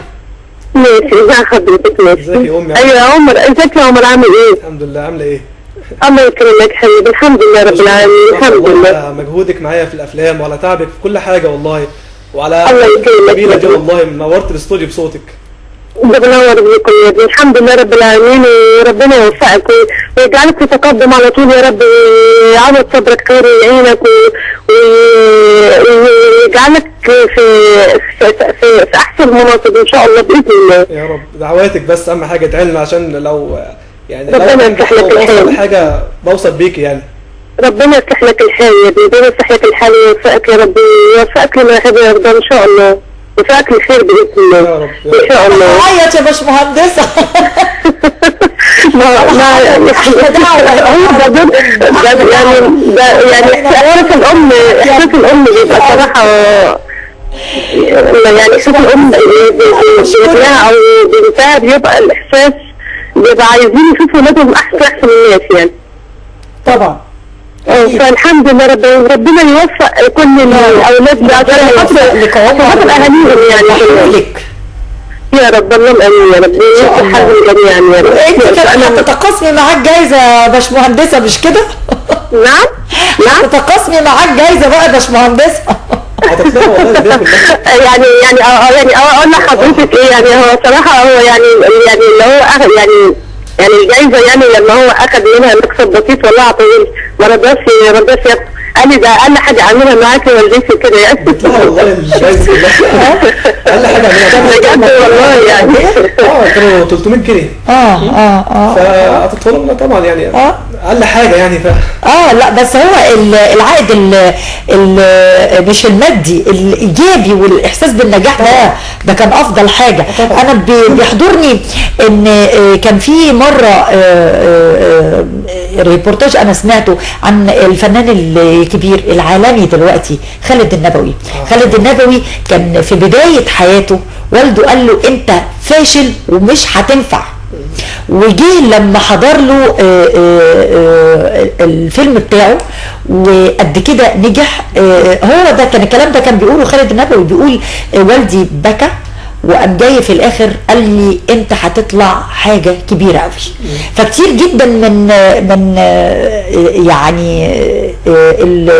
ماشي، ازي حضرتك؟ ماشي. ازيك يا امي؟ ايوه يا عمر، ازيك يا عمر؟ عامل ايه؟ الحمد لله. عامله ايه؟ الله يكرمك حبيبي، الحمد لله رب العالمين. الحمد لله على مجهودك معايا في الافلام وعلى تعبك في كل حاجه والله، وعلى الله يكرمك دي والله نورت الاستوديو بصوتك. ده بنور بيكم يا ابني، الحمد لله رب العالمين، وربنا يوفقك ويجعلك في تقدم على طول يا رب، ويعوض صبرك خير ويعينك ويجعلك في احسن مناصب ان شاء الله باذن الله يا رب. دعواتك بس اهم حاجه ادعي لنا، عشان لو يعني ربنا يفتح لك الحال، حاجه بوصل بيكي يعني. ربنا يفتح لك الحال يا ابني، ربنا يفتح لك الحال ويوفقك يا رب، ويوفقك لما يحب ويرضى ان شاء الله. بشكل خير باذن الله يا رب. ان شاء الله. عيط يا باشمهندسه. ما هو ده يعني احساس الام، احساس الام بيبقى صراحه يعني احساس الام بابنها او بنتها بيبقى الاحساس بيبقى عايزين يشوفوا ولادهم احسن الناس يعني. طبعا. فالحمد لله ربنا يوفق كل الاولاد عشان خاطر اهاليهم يعني. يا رب اللهم امين يا رب يوفق حالهم جميعا يا رب. انت كمان هتتقاسمي معاك جايزه يا باشمهندسه مش كده؟ نعم هتتقاسمي معاك جايزه بقى يا باشمهندسه. يعني اقول لحضرتك ايه، يعني هو صراحه هو يعني اللي هو يعني الجايزه يعني لما هو اخذ منها مكسب بسيط والله طويل ما رضاش ياخد. قال لي ده اقل حاجه اعملها معاكي والدتي كده يعني. لا والله الجايزه اقل حاجه اعملها بجد والله يعني. كانوا 300 جنيه. فهتدخلوا طبعا يعني اقل حاجه يعني لا بس هو العائد مش المادي الايجابي والاحساس بالنجاح ده كان افضل حاجه. انا بيحضرني ان كان في مره ريبورتاج انا سمعته عن الفنان الكبير العالمي دلوقتي خالد النبوي. خالد النبوي كان في بدايه حياته والده قال له انت فاشل ومش هتنفع، وجي لما حضر له الفيلم بتاعه وقد كده نجح. هو ده كان الكلام ده كان بيقوله خالد النبوي، بيقول والدي بكى وقام جاي في الاخر قال لي انت هتطلع حاجه كبيره قوي. فكتير جدا من يعني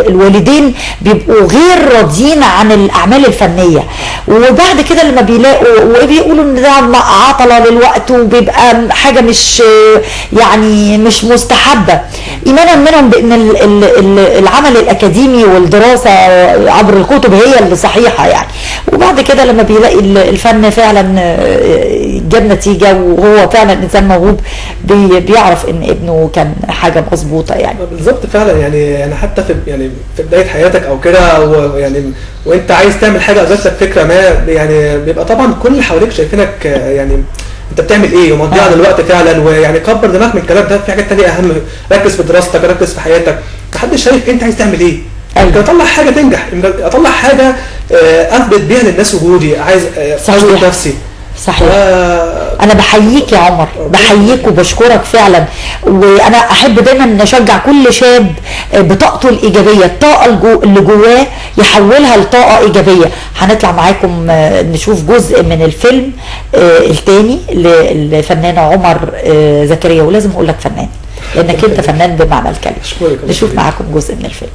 الوالدين بيبقوا غير راضيين عن الاعمال الفنيه، وبعد كده لما بيلاقوا وبيقولوا ان ده عطله للوقت وبيبقى حاجه مش يعني مش مستحبه، ايمانا منهم بان العمل الاكاديمي والدراسه عبر الكتب هي اللي صحيحه يعني. وبعد كده لما بيلاقي الفن فعلا جاب نتيجه وهو فعلا انسان موهوب بيعرف ان ابنه كان حاجه مظبوطه يعني. بالظبط فعلا يعني حتى في بدايه حياتك او كده يعني وانت عايز تعمل حاجه او جات لك فكره ما يعني بيبقى طبعا كل اللي حواليك شايفينك يعني انت بتعمل ايه ومضيع للوقت فعلا، ويعني كبر دماغك من الكلام ده، في حاجات ثانيه اهم، ركز في دراستك، ركز في حياتك، محدش شايف انت عايز تعمل ايه. يمكن اطلع حاجه تنجح، يمكن اطلع حاجه اثبت بيها للناس وجودي، عايز اثبت نفسي. صحيح. انا بحييك يا عمر، بحييك وبشكرك فعلا. وانا احب دايما نشجع كل شاب بطاقته الايجابيه، الطاقه اللي جواه يحولها لطاقه ايجابيه. هنطلع معاكم نشوف جزء من الفيلم الثاني للفنان عمر زكريا، ولازم اقول لك فنان لانك انت فنان بمعنى الكلمه. نشوف معاكم جزء من الفيلم.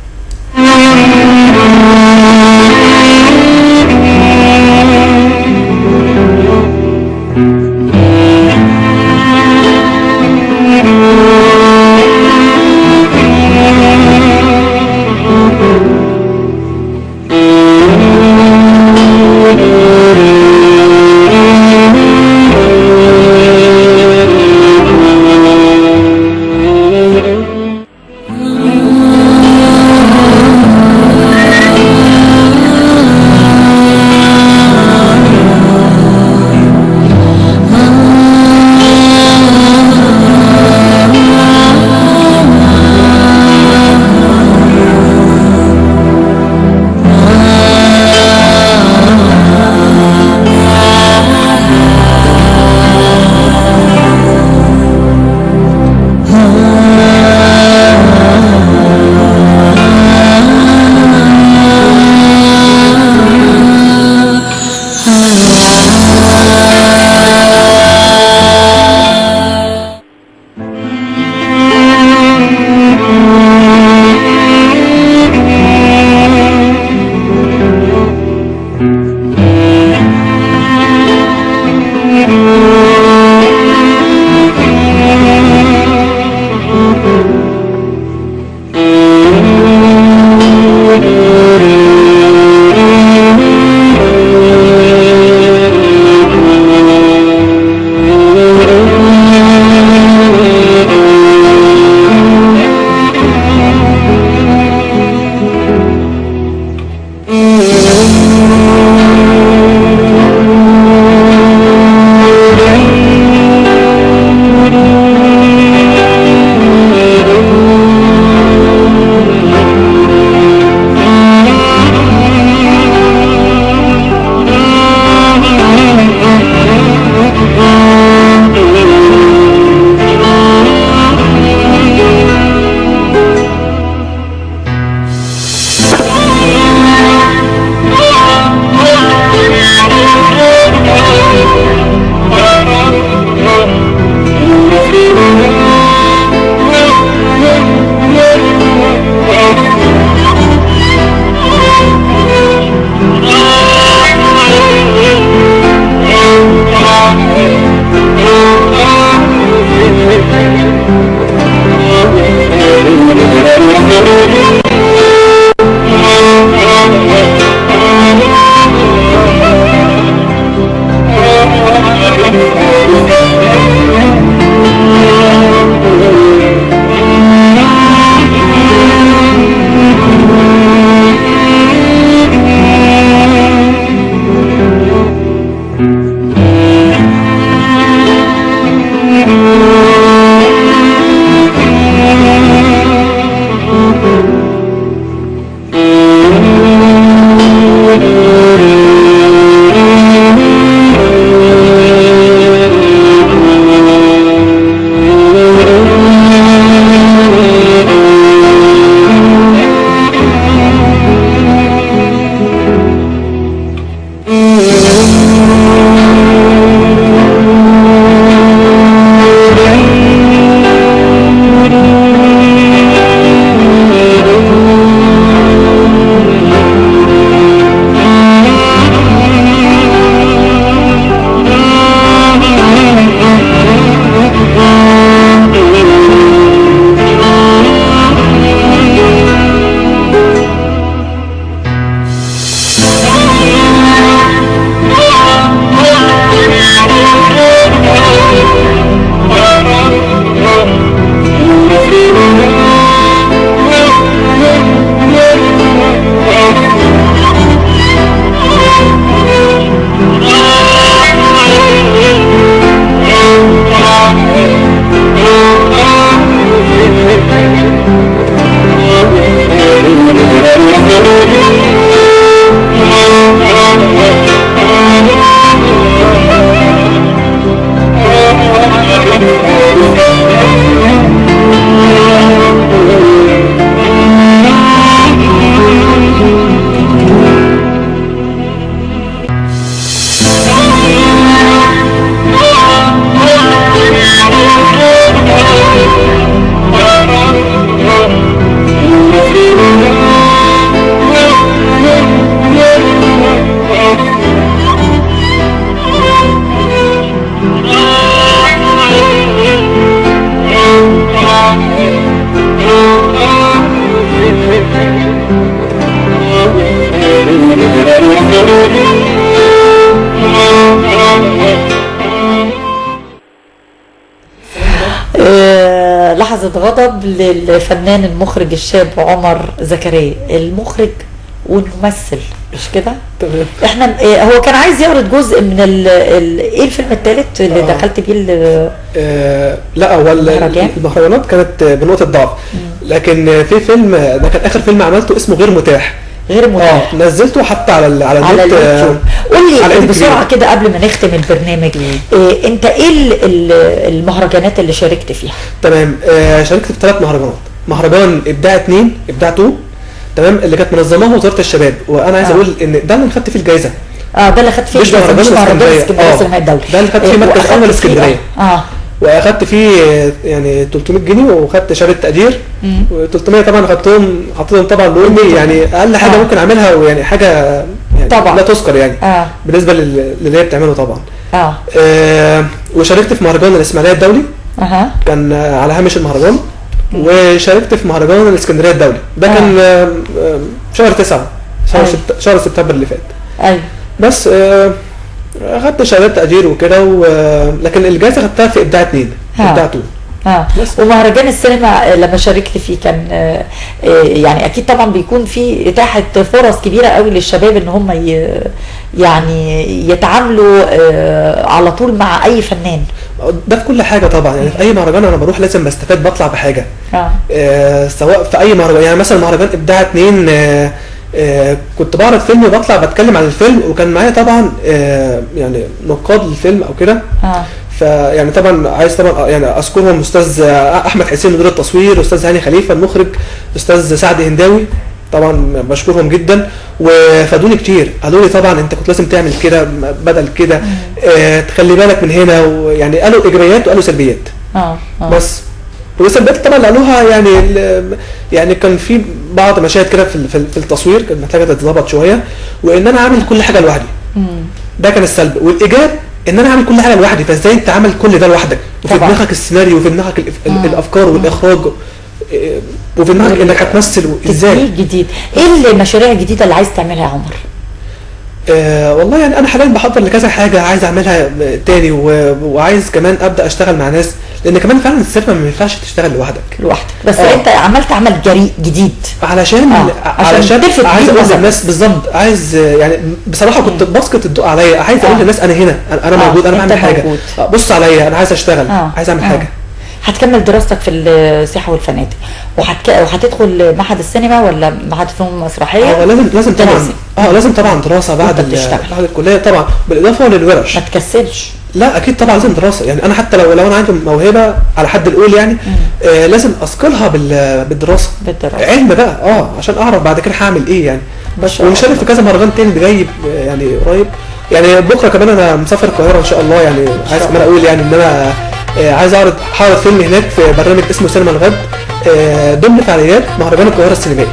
غضب للفنان المخرج الشاب عمر زكريا، المخرج والممثل، مش كده؟ تمام. احنا هو كان عايز يعرض جزء من ايه الفيلم الثالث اللي دخلت بيه لا هو المهرجانات كانت بنقطة ضعف، لكن في فيلم ده كان اخر فيلم عملته اسمه غير متاح. غير متاح. نزلته حتى على اليوتيوب. قول لي بسرعه كده قبل ما نختم البرنامج، انت ايه المهرجانات اللي شاركت فيها؟ تمام. شاركت في 3 مهرجانات. مهرجان ابداع 2، ابداع 2، تمام، اللي كانت منظماها وزاره الشباب، وانا عايز اقول ان ده اللي خدت فيه الجائزه. ده اللي خدت فيه مش مهرجان اسكندريه الدولي، ده اللي خدت فيه مركز اول اسكندريه. واخدت فيه يعني 300 جنيه وخدت شهاده تقدير، و300 طبعا حطيتهم طبعا لامي، يعني اقل حاجه ممكن اعملها، ويعني حاجه يعني طبعا لا تذكر يعني بالنسبه للي هي بتعمله طبعا. وشاركت في مهرجان الاسماعيليه الدولي، كان على هامش المهرجان. وشاركت في مهرجان الاسكندريه الدولي، ده كان شهر 9 شهر سبتمبر اللي فات. ايوه. بس اخدت شهادات تقدير وكده، لكن الجائزه خدتها في ابداع 2، ابداع 2. ومهرجان السينما لما شاركت فيه كان يعني اكيد طبعا بيكون في اتاحه فرص كبيره قوي للشباب ان هم يعني يتعاملوا على طول مع اي فنان. ده في كل حاجه طبعا، يعني في اي مهرجان انا بروح لازم بستفاد، بطلع بحاجه. سواء في اي مهرجان، يعني مثلا مهرجان ابداع 2 كنت بعرض فيلم وبطلع بتكلم عن الفيلم، وكان معايا طبعا يعني نقاد للفيلم او كده. فيعني طبعا عايز طبعا يعني اذكرهم استاذ احمد حسين مدير التصوير، استاذ هاني خليفه المخرج، استاذ سعد هنداوي، طبعا بشكرهم جدا، وفادوني كتير. قالوا لي طبعا انت كنت لازم تعمل كده بدل كده، تخلي بالك من هنا، ويعني قالوا ايجابيات وقالوا سلبيات. بس والسلبيات طبعا اللي قالوها يعني كان في بعض مشاهد كده في التصوير كانت محتاجه تتظبط شويه، وان انا عامل كل حاجه لوحدي. ده كان السلب. والايجاب ان انا عامل كل حاجه لوحدي، فازاي انت عامل كل ده لوحدك، وفي دماغك السيناريو، وفي دماغك الافكار والاخراج، وفي دماغك انك هتمثل ازاي. جديد. ايه المشاريع الجديده اللي عايز تعملها يا عمر؟ والله يعني انا حاليا بحضر لكذا حاجه عايز اعملها تاني، وعايز كمان ابدا اشتغل مع ناس، لان كمان فعلا السينما ما ينفعش تشتغل لوحدك. بس انت عملت عمل جريء جديد علشان عايز اقول للناس بالظبط، عايز يعني بصراحه كنت بسقط الضوء عليا، عايز اقول للناس انا هنا، انا موجود، انا بعمل حاجه، بص عليا، انا عايز اشتغل، عايز اعمل حاجه. هتكمل دراستك في السياحه والفنادق، وهتدخل معهد السينما ولا معهد فنون مسرحيه؟ لازم طبعا لازم طبعا دراسه بعد الكليه طبعا، بالاضافه للورش. ما تكسلش. لا اكيد طبعا لازم دراسه، يعني انا حتى لو انا عندي موهبه على حد القول يعني لازم اثقلها بالدراسه علم بقى، عشان اعرف بعد كده هعمل ايه يعني. ونشارك في كذا مهرجان تاني جاي يعني قريب، يعني بكره كمان انا مسافر القاهره ان شاء الله، يعني عايز كمان اقول يعني ان انا عايز اعرض فيلم هناك في برنامج اسمه سينما الغد ضمن فعاليات مهرجان القاهره السينمائي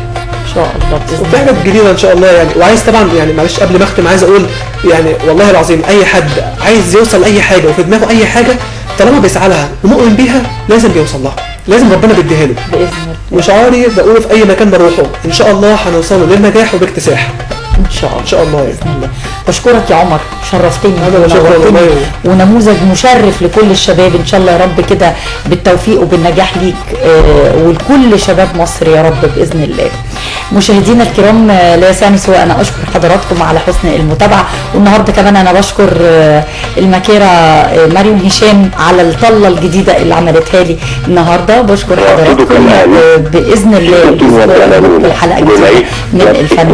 ان شاء الله. وفي حاجات جديده ان شاء الله يعني. وعايز طبعا يعني معلش قبل ما اختم عايز اقول يعني والله العظيم اي حد عايز يوصل لاي حاجه وفي دماغه اي حاجه طالما بيسعى لها ومؤمن بيها لازم بيوصل لها، لازم ربنا بيديها له باذن الله. وشعاري بقوله في اي مكان بروحه ان شاء الله هنوصله للنجاح وباكتساح ان شاء الله. ان شاء الله باذن الله. بشكرك يا عمر، شرفتني ونورتني ونموذج مشرف لكل الشباب، ان شاء الله يا رب كده بالتوفيق وبالنجاح ليك ولكل شباب مصر يا رب باذن الله. مشاهدينا الكرام لا يسعني سوى انا اشكر حضراتكم على حسن المتابعه، والنهارده كمان انا بشكر الماكيره مريم هشام على الطله الجديده اللي عملتها لي النهارده. بشكر حضراتكم باذن الله الحلقه الجديده من الفن.